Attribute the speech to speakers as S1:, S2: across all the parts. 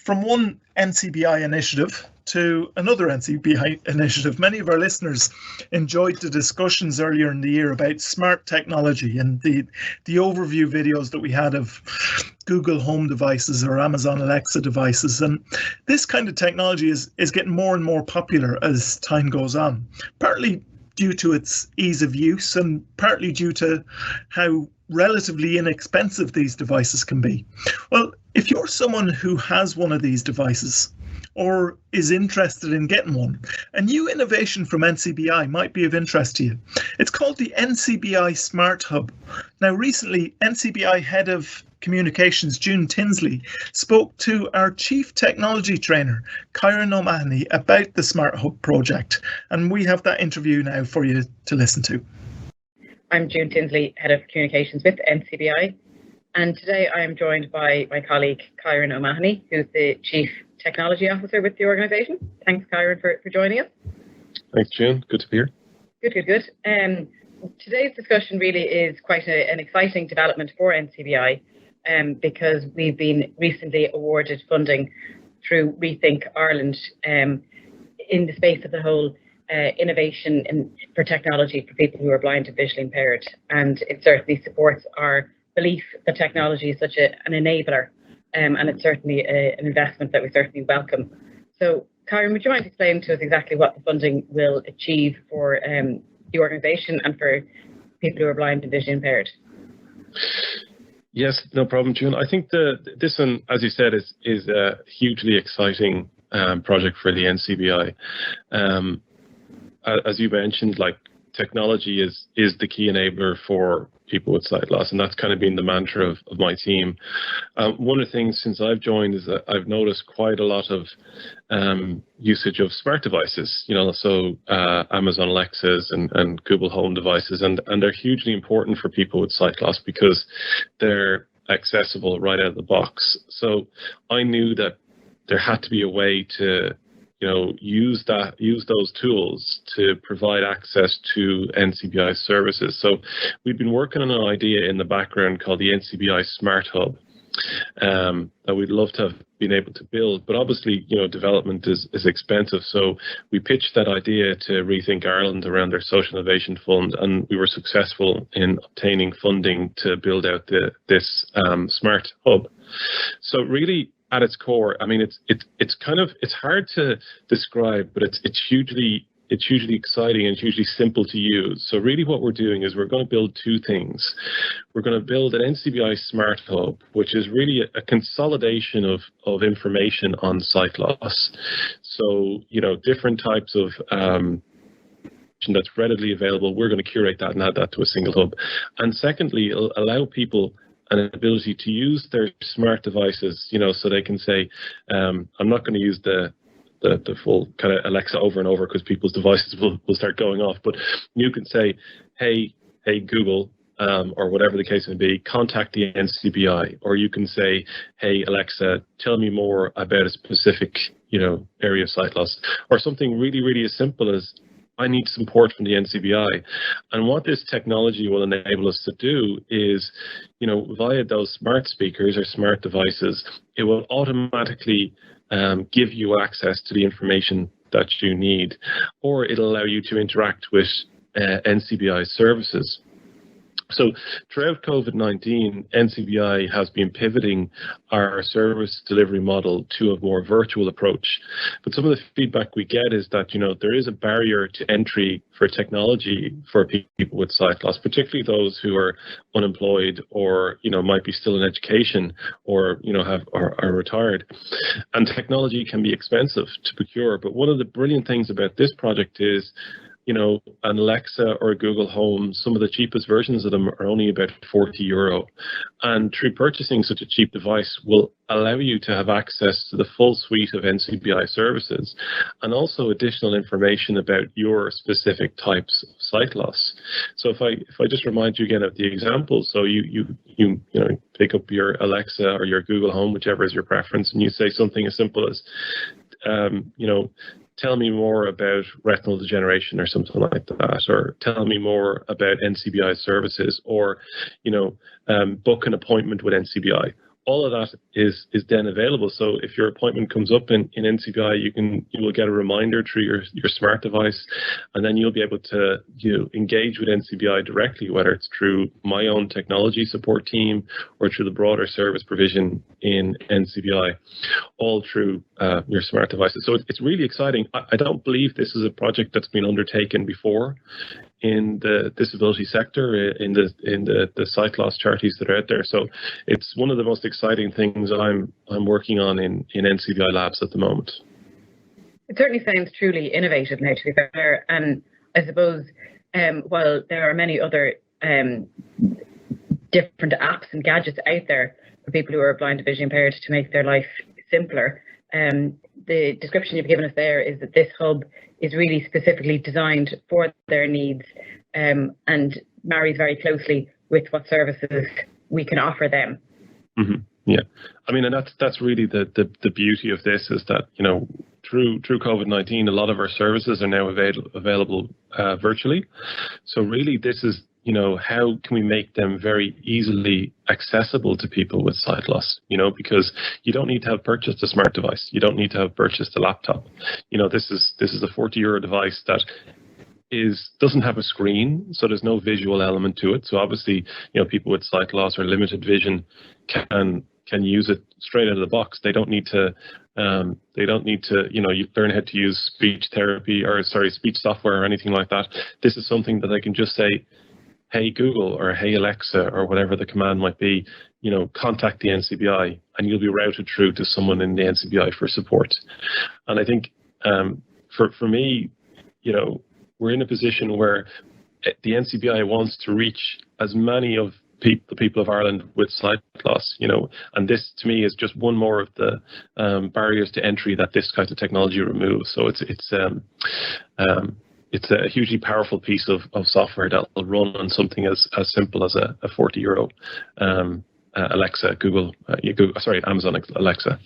S1: from one NCBI initiative to another NCBI initiative. Many of our listeners enjoyed the discussions earlier in the year about smart technology and the overview videos that we had of Google Home devices or Amazon Alexa devices. And this kind of technology is getting more and more popular as time goes on, partly due to its ease of use and partly due to how relatively inexpensive these devices can be. Well, if you're someone who has one of these devices or is interested in getting one, a new innovation from NCBI might be of interest to you. It's called the NCBI Smart Hub. Now, recently, NCBI Head of Communications, June Tinsley, spoke to our Chief Technology Trainer, Kyron O'Mahony, about the Smart Hub project. And we have that interview now for you to listen to.
S2: I'm June Tinsley, Head of Communications with NCBI. And today I am joined by my colleague, Kyron O'Mahony, who's the Chief Technology Officer with the organisation. Thanks, Kyron, for joining us.
S3: Thanks, June. Good to be here.
S2: Good. Today's discussion really is quite an exciting development for NCBI because we've been recently awarded funding through Rethink Ireland in the space of the whole innovation for technology for people who are blind and visually impaired. And it certainly supports our belief that technology is such an enabler, and it's certainly an investment that we certainly welcome. So, Kyron, would you mind explaining to us exactly what the funding will achieve for the organisation and for people who are blind and visually impaired?
S3: Yes, no problem, June. I think this one, as you said, is a hugely exciting project for the NCBI. As you mentioned, technology is the key enabler for people with sight loss, and that's kind of been the mantra of my team. One of the things since I've joined is that I've noticed quite a lot of usage of smart devices, so Amazon Alexas and Google Home devices, and they're hugely important for people with sight loss because they're accessible right out of the box. So I knew that there had to be a way to use those tools to provide access to NCBI services. So we've been working on an idea in the background called the NCBI Smart Hub that we'd love to have been able to build, but obviously, development is expensive. So we pitched that idea to Rethink Ireland around their Social Innovation Fund, and we were successful in obtaining funding to build out this Smart Hub. So really, at its core, I mean, it's hard to describe, but it's hugely exciting and hugely simple to use. So really what we're doing is we're going to build two things. We're going to build an NCBI Smart Hub, which is really a consolidation of information on sight loss. So, different types of that's readily available. We're going to curate that and add that to a single hub. And secondly, it'll allow people an ability to use their smart devices, so they can say, I'm not going to use the full kind of Alexa over and over because people's devices will start going off. But you can say, hey Google, or whatever the case may be, contact the NCBI. Or you can say, hey Alexa, tell me more about a specific, area of sight loss. Or something really, really as simple as, I need support from the NCBI. And what this technology will enable us to do is, via those smart speakers or smart devices, it will automatically give you access to the information that you need, or it'll allow you to interact with NCBI services. So throughout COVID-19, NCBI has been pivoting our service delivery model to a more virtual approach. But some of the feedback we get is that, there is a barrier to entry for technology for people with sight loss, particularly those who are unemployed or, might be still in education or, are retired. And technology can be expensive to procure. But one of the brilliant things about this project is, an Alexa or a Google Home, some of the cheapest versions of them are only about €40. And through purchasing such a cheap device will allow you to have access to the full suite of NCBI services and also additional information about your specific types of sight loss. So if I just remind you again of the example, so you pick up your Alexa or your Google Home, whichever is your preference, and you say something as simple as, tell me more about retinal degeneration or something like that, or tell me more about NCBI services, or, book an appointment with NCBI, all of that is then available. So if your appointment comes up in NCBI, you will get a reminder through your smart device, and then you'll be able to engage with NCBI directly, whether it's through my own technology support team or through the broader service provision in NCBI, all through your smart devices. So it's really exciting. I don't believe this is a project that's been undertaken before in the disability sector, in the sight loss charities that are out there. So it's one of the most exciting things I'm working on in NCBI Labs at the moment.
S2: It certainly sounds truly innovative now, to be fair. And I suppose while there are many other different apps and gadgets out there for people who are blind or visually impaired to make their life simpler, the description you've given us there is that this hub is really specifically designed for their needs and marries very closely with what services we can offer them.
S3: Mm-hmm. Yeah, I mean, and that's really the beauty of this, is that through COVID-19, a lot of our services are now available virtually. So really, this is how can we make them very easily accessible to people with sight loss? Because you don't need to have purchased a smart device. You don't need to have purchased a laptop. This is a €40 device that doesn't have a screen, so there's no visual element to it. So obviously, people with sight loss or limited vision can use it straight out of the box. They don't need to you learn how to use speech software or anything like that. This is something that they can just say, "Hey Google," or "Hey Alexa," or whatever the command might be, contact the NCBI, and you'll be routed through to someone in the NCBI for support. And I think for me, we're in a position where the NCBI wants to reach as many of the people of Ireland with sight loss, and this to me is just one more of the barriers to entry that this kind of technology removes. So it's a hugely powerful piece of software that will run on something as simple as a €40 Alexa, Amazon Alexa.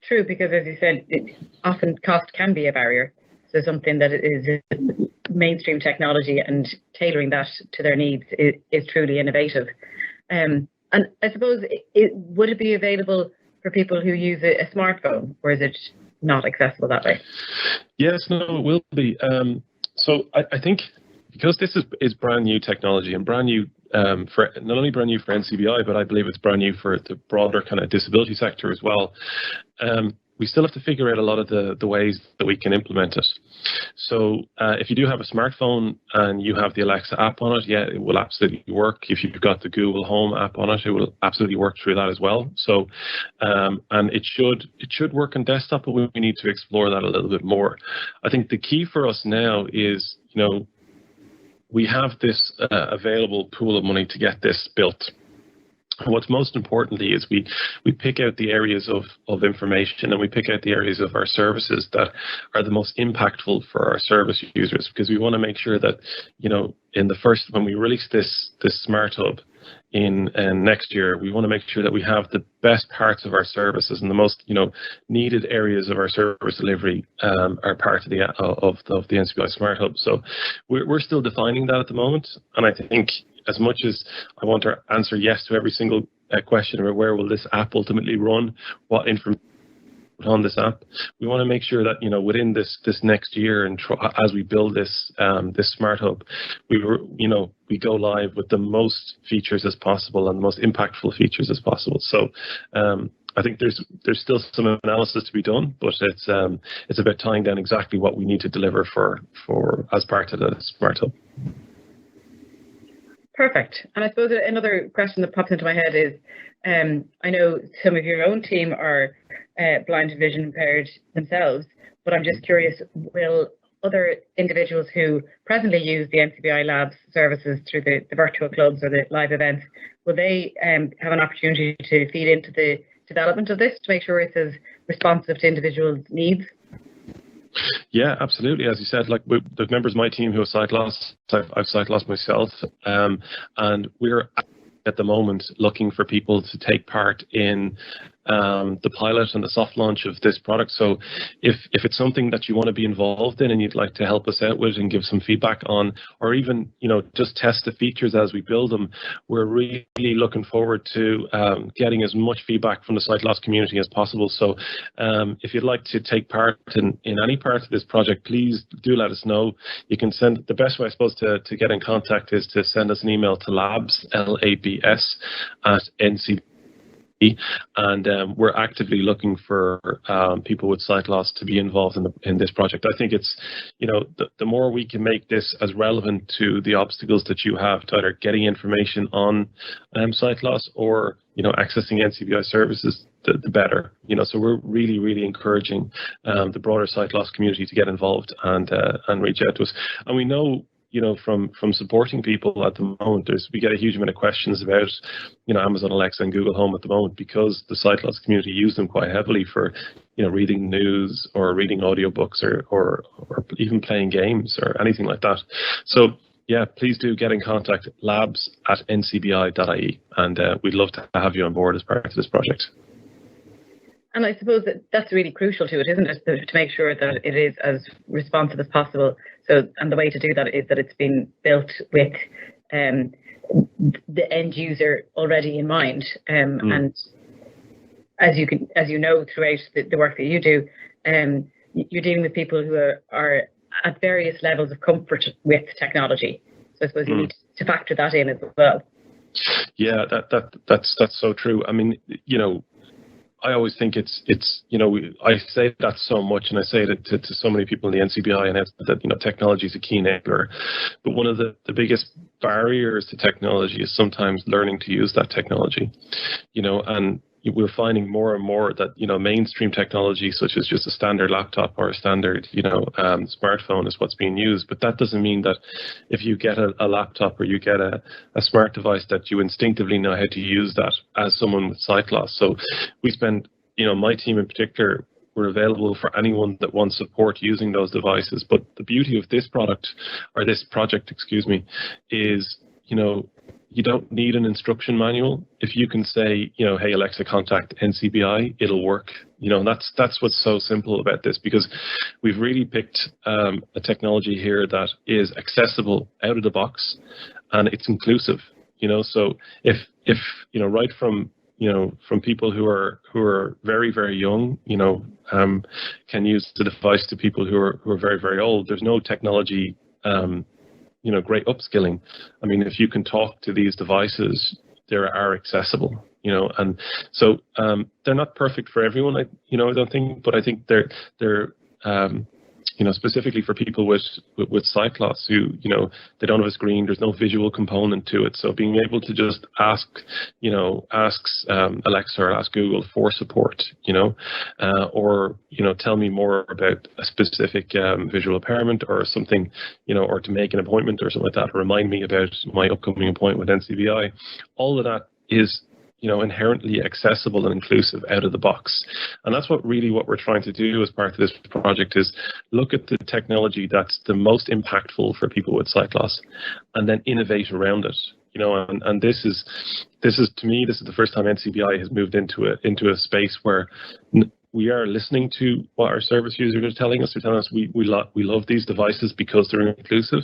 S2: True, because as you said, often cost can be a barrier. So something that is mainstream technology and tailoring that to their needs is truly innovative. And I suppose, would it be available for people who use a smartphone, or is it not accessible that way?
S3: Yes, no, it will be. So I think because this is brand new technology and brand new for not only brand new for NCBI, but I believe it's brand new for the broader kind of disability sector as well. We still have to figure out a lot of the ways that we can implement it. So if you do have a smartphone and you have the Alexa app on it, yeah, it will absolutely work. If you've got the Google Home app on it, it will absolutely work through that as well. So and it should work on desktop, but we need to explore that a little bit more. I think the key for us now is, we have this available pool of money to get this built. What's most importantly is we pick out the areas of information, and we pick out the areas of our services that are the most impactful for our service users, because we want to make sure that, when we release this Smart Hub in next year, we want to make sure that we have the best parts of our services and the most needed areas of our service delivery are part of the NCBI Smart Hub. So we're still defining that at the moment, and I think, as much as I want to answer yes to every single question about where will this app ultimately run, what information on this app, we want to make sure that within this next year, and as we build this Smart Hub, we go live with the most features as possible and the most impactful features as possible. So I think there's still some analysis to be done, but it's about tying down exactly what we need to deliver for as part of the Smart Hub.
S2: Perfect. And I suppose another question that pops into my head is, I know some of your own team are blind and vision impaired themselves, but I'm just curious, will other individuals who presently use the NCBI Labs services through the virtual clubs or the live events, will they have an opportunity to feed into the development of this to make sure it's as responsive to individuals' needs?
S3: Yeah, absolutely. As you said, the members of my team who have sight loss, I've sight loss myself, and we're at the moment looking for people to take part in the pilot and the soft launch of this product. So if it's something that you want to be involved in and you'd like to help us out with and give some feedback on, or even, just test the features as we build them, we're really looking forward to getting as much feedback from the sight loss community as possible. So if you'd like to take part in any part of this project, please do let us know. You can send, the best way I suppose to get in contact is to send us an email to labs, LABS, at NCBI. And we're actively looking for people with sight loss to be involved in this project. I think it's, the more we can make this as relevant to the obstacles that you have to either getting information on sight loss or, accessing NCBI services, the better. So we're really encouraging the broader sight loss community to get involved and reach out to us. And we know, from supporting people at the moment, we get a huge amount of questions about, Amazon Alexa and Google Home at the moment, because the sight loss community use them quite heavily for, reading news or reading audiobooks or even playing games or anything like that. So yeah, please do get in contact, labs@ncbi.ie, and we'd love to have you on board as part of this project.
S2: And I suppose that's really crucial to it, isn't it? To make sure that it is as responsive as possible. So, and the way to do that is that it's been built with the end user already in mind. And as you know, throughout the work that you do, you're dealing with people who are at various levels of comfort with technology. So I suppose you need to factor that in as well.
S3: Yeah, that's so true. I mean, I always think it's I say that so much, and I say it to so many people in the NCBI, and that technology is a key enabler. But one of the biggest barriers to technology is sometimes learning to use that technology. And we're finding more and more that mainstream technology, such as just a standard laptop or a standard smartphone, is what's being used. But that doesn't mean that if you get a laptop or you get a smart device that you instinctively know how to use that as someone with sight loss. So we spend, my team in particular, we're available for anyone that wants support using those devices. But the beauty of this project, is you don't need an instruction manual. If you can say, hey, Alexa, contact NCBI, it'll work. That's what's so simple about this, because we've really picked a technology here that is accessible out of the box, and it's inclusive. So if right from people who are very, very young, can use the device, to people who are very, very old. There's no technology great upskilling. I mean, if you can talk to these devices, they are accessible, and so they're not perfect for everyone. I don't think, but I think they're specifically for people with sight loss who, they don't have a screen, there's no visual component to it. So being able to just ask Alexa or ask Google for support, or, tell me more about a specific visual impairment or something, or to make an appointment or something like that, or remind me about my upcoming appointment with NCBI. All of that is inherently accessible and inclusive out of the box. And that's what we're trying to do as part of this project, is look at the technology that's the most impactful for people with sight loss and then innovate around it. And this is to me, this is the first time NCBI has moved into a space where we are listening to what our service users are telling us. They're telling us we love these devices because they're inclusive.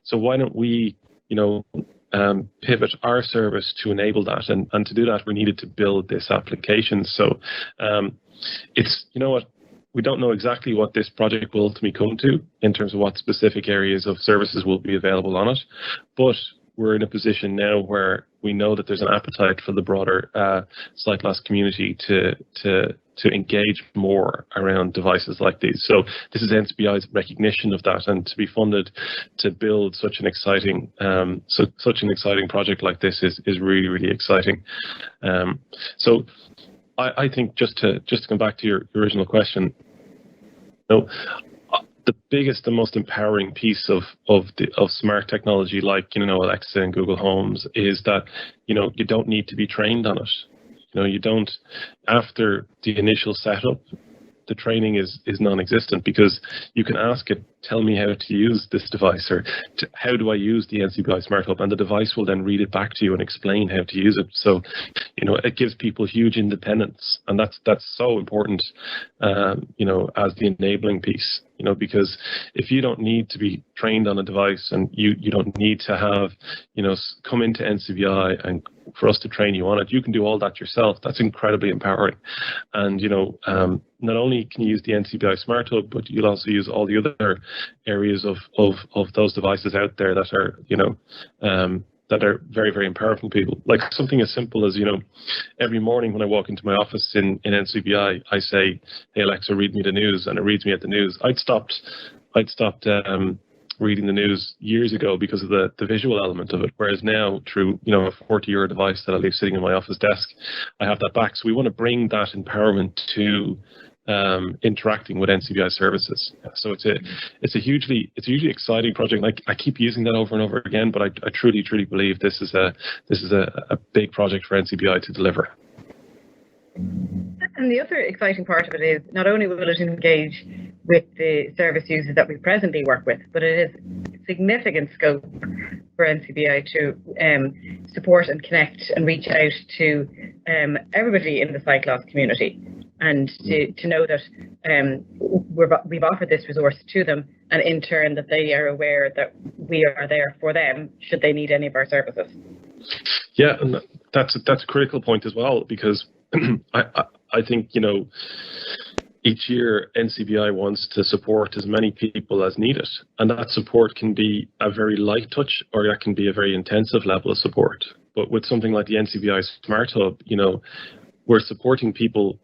S3: So why don't we, pivot our service to enable that, and to do that we needed to build this application. So it's, we don't know exactly what this project will ultimately come to in terms of what specific areas of services will be available on it, but we're in a position now where we know that there's an appetite for the broader sight loss community to engage more around devices like these. So this is NCBI's recognition of that, and to be funded to build such an exciting project like this is really, really exciting. So I think just to come back to your original question, the biggest and most empowering piece of smart technology like Alexa and Google Homes is that you don't need to be trained on it. You don't, after the initial setup, the training is non-existent, because you can ask it, tell me how to use this device, or how do I use the NCBI Smart Hub, and the device will then read it back to you and explain how to use it. So, it gives people huge independence, and that's so important, as the enabling piece. Because if you don't need to be trained on a device, and you don't need to have, come into NCBI and for us to train you on it, you can do all that yourself. That's incredibly empowering. And, not only can you use the NCBI Smart Hub, but you'll also use all the other areas of those devices out there that are, that are very, very empowering people. Like something as simple as, every morning when I walk into my office in NCBI, I say, hey, Alexa, read me the news, and it reads me at the news. I'd stopped reading the news years ago because of the visual element of it. Whereas now, through, a 40-euro device that I leave sitting on my office desk, I have that back. So we want to bring that empowerment to interacting with NCBI services. So it's a hugely exciting project. Like, I keep using that over and over again, but I truly believe this is a big project for NCBI to deliver.
S2: And the other exciting part of it is not only will it engage with the service users that we presently work with, but it is significant scope for NCBI to support and connect and reach out to everybody in the sight loss community, and to know that we've offered this resource to them, and in turn that they are aware that we are there for them should they need any of our services.
S3: Yeah, and that's a critical point as well, because I think, each year NCBI wants to support as many people as needed, and that support can be a very light touch, or that can be a very intensive level of support. But with something like the NCBI Smart Hub, we're supporting people,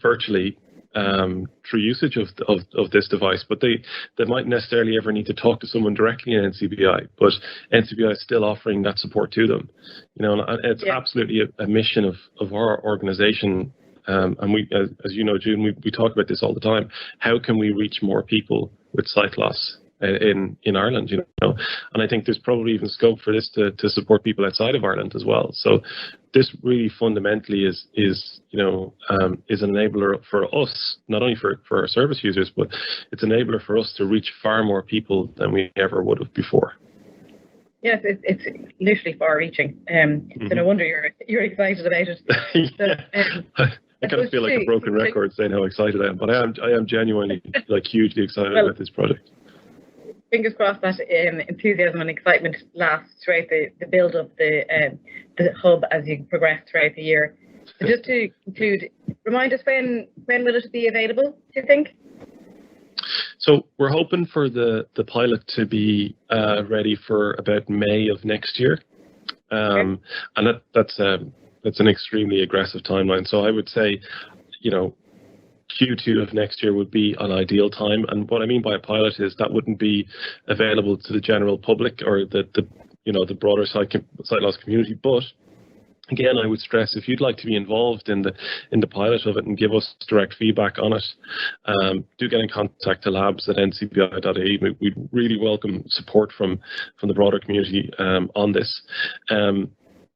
S3: virtually through usage of this device, but they might necessarily ever need to talk to someone directly in NCBI, but NCBI is still offering that support to them. And it's absolutely a mission of our organization. And we, as you know, June, we talk about this all the time. How can we reach more people with sight loss in Ireland? And I think there's probably even scope for this to support people outside of Ireland as well. So this really fundamentally is an enabler for us, not only for our service users, but it's an enabler for us to reach far more people than we ever would have before.
S2: Yes, it's literally far-reaching. So no wonder you're excited about it. So,
S3: I kind of feel like a broken record saying how excited I am, but I am genuinely hugely excited about this project.
S2: Fingers crossed that enthusiasm and excitement lasts throughout the build of the hub as you progress throughout the year. So just to conclude, remind us when will it be available, do you think?
S3: So we're hoping for the pilot to be ready for about May of next year, and that's an extremely aggressive timeline. So I would say, Q2 of next year would be an ideal time. And what I mean by a pilot is that wouldn't be available to the general public or the broader sight loss community. But again, I would stress, if you'd like to be involved in the pilot of it and give us direct feedback on it, do get in contact to labs@ncbi.ie. We'd really welcome support from the broader community on this.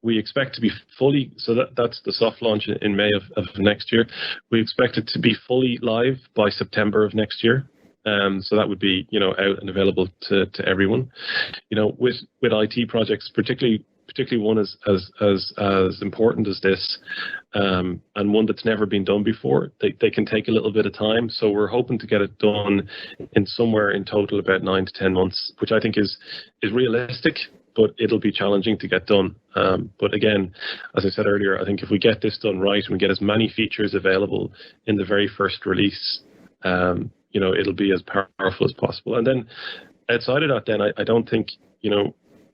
S3: We expect to be fully, so that's the soft launch in May of next year. We expect it to be fully live by September of next year. So that would be, out and available to everyone. With IT projects, particularly one as important as this, and one that's never been done before, they can take a little bit of time. So we're hoping to get it done in somewhere in total about 9 to 10 months, which I think is realistic, but it'll be challenging to get done. But again, as I said earlier, I think if we get this done right and we get as many features available in the very first release, it'll be as powerful as possible. And then outside of that, then I don't think,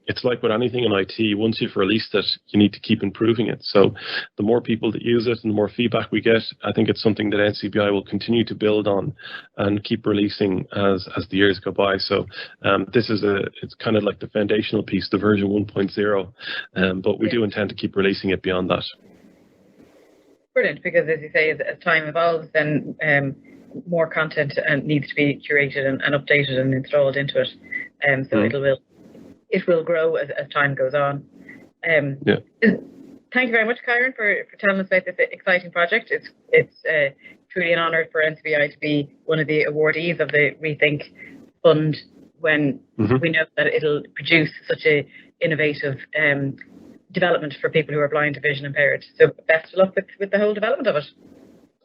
S3: it's like with anything in IT, once you've released it, you need to keep improving it. So the more people that use it and the more feedback we get, I think it's something that NCBI will continue to build on and keep releasing as the years go by. So this is it's kind of like the foundational piece, the version 1.0, but we do intend to keep releasing it beyond that.
S2: Brilliant, because as you say, as time evolves, then more content needs to be curated and updated and installed into it. So it will grow as time goes on. Thank you very much, Kyron, for telling us about this exciting project. It's truly an honour for NCBI to be one of the awardees of the Rethink Fund when we know that it'll produce such a innovative development for people who are blind or vision impaired. So best of luck with the whole development of it.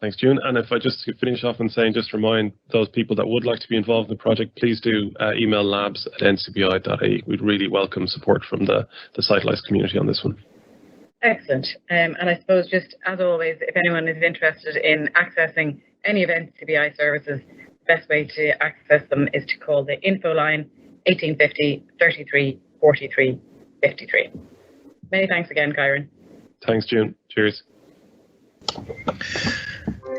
S3: Thanks, June. And if I just finish off and saying, just remind those people that would like to be involved in the project, please do email labs@ncbi.ie. We'd really welcome support from the Sightless community on this one.
S2: Excellent. And I suppose just as always, if anyone is interested in accessing any of NCBI services, the best way to access them is to call the info line 1850 33 43 53. Many thanks again, Kyron.
S3: Thanks, June. Cheers.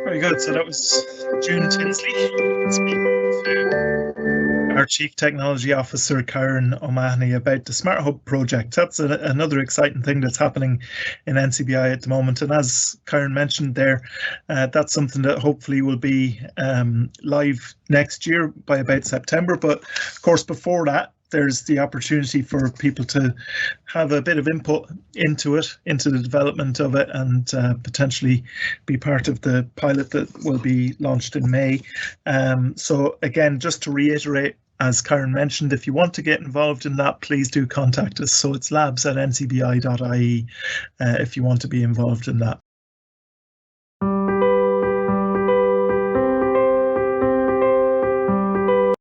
S1: Very good. So that was June Tinsley speaking to our Chief Technology Officer, Kyron O'Mahony, about the Smart Hub project. That's another exciting thing that's happening in NCBI at the moment. And as Kyron mentioned there, that's something that hopefully will be live next year by about September. But of course, before that, there's the opportunity for people to have a bit of input into it, into the development of it, and potentially be part of the pilot that will be launched in May. So again, just to reiterate, as Kyron mentioned, if you want to get involved in that, please do contact us. So it's labs@ncbi.ie if you want to be involved in that.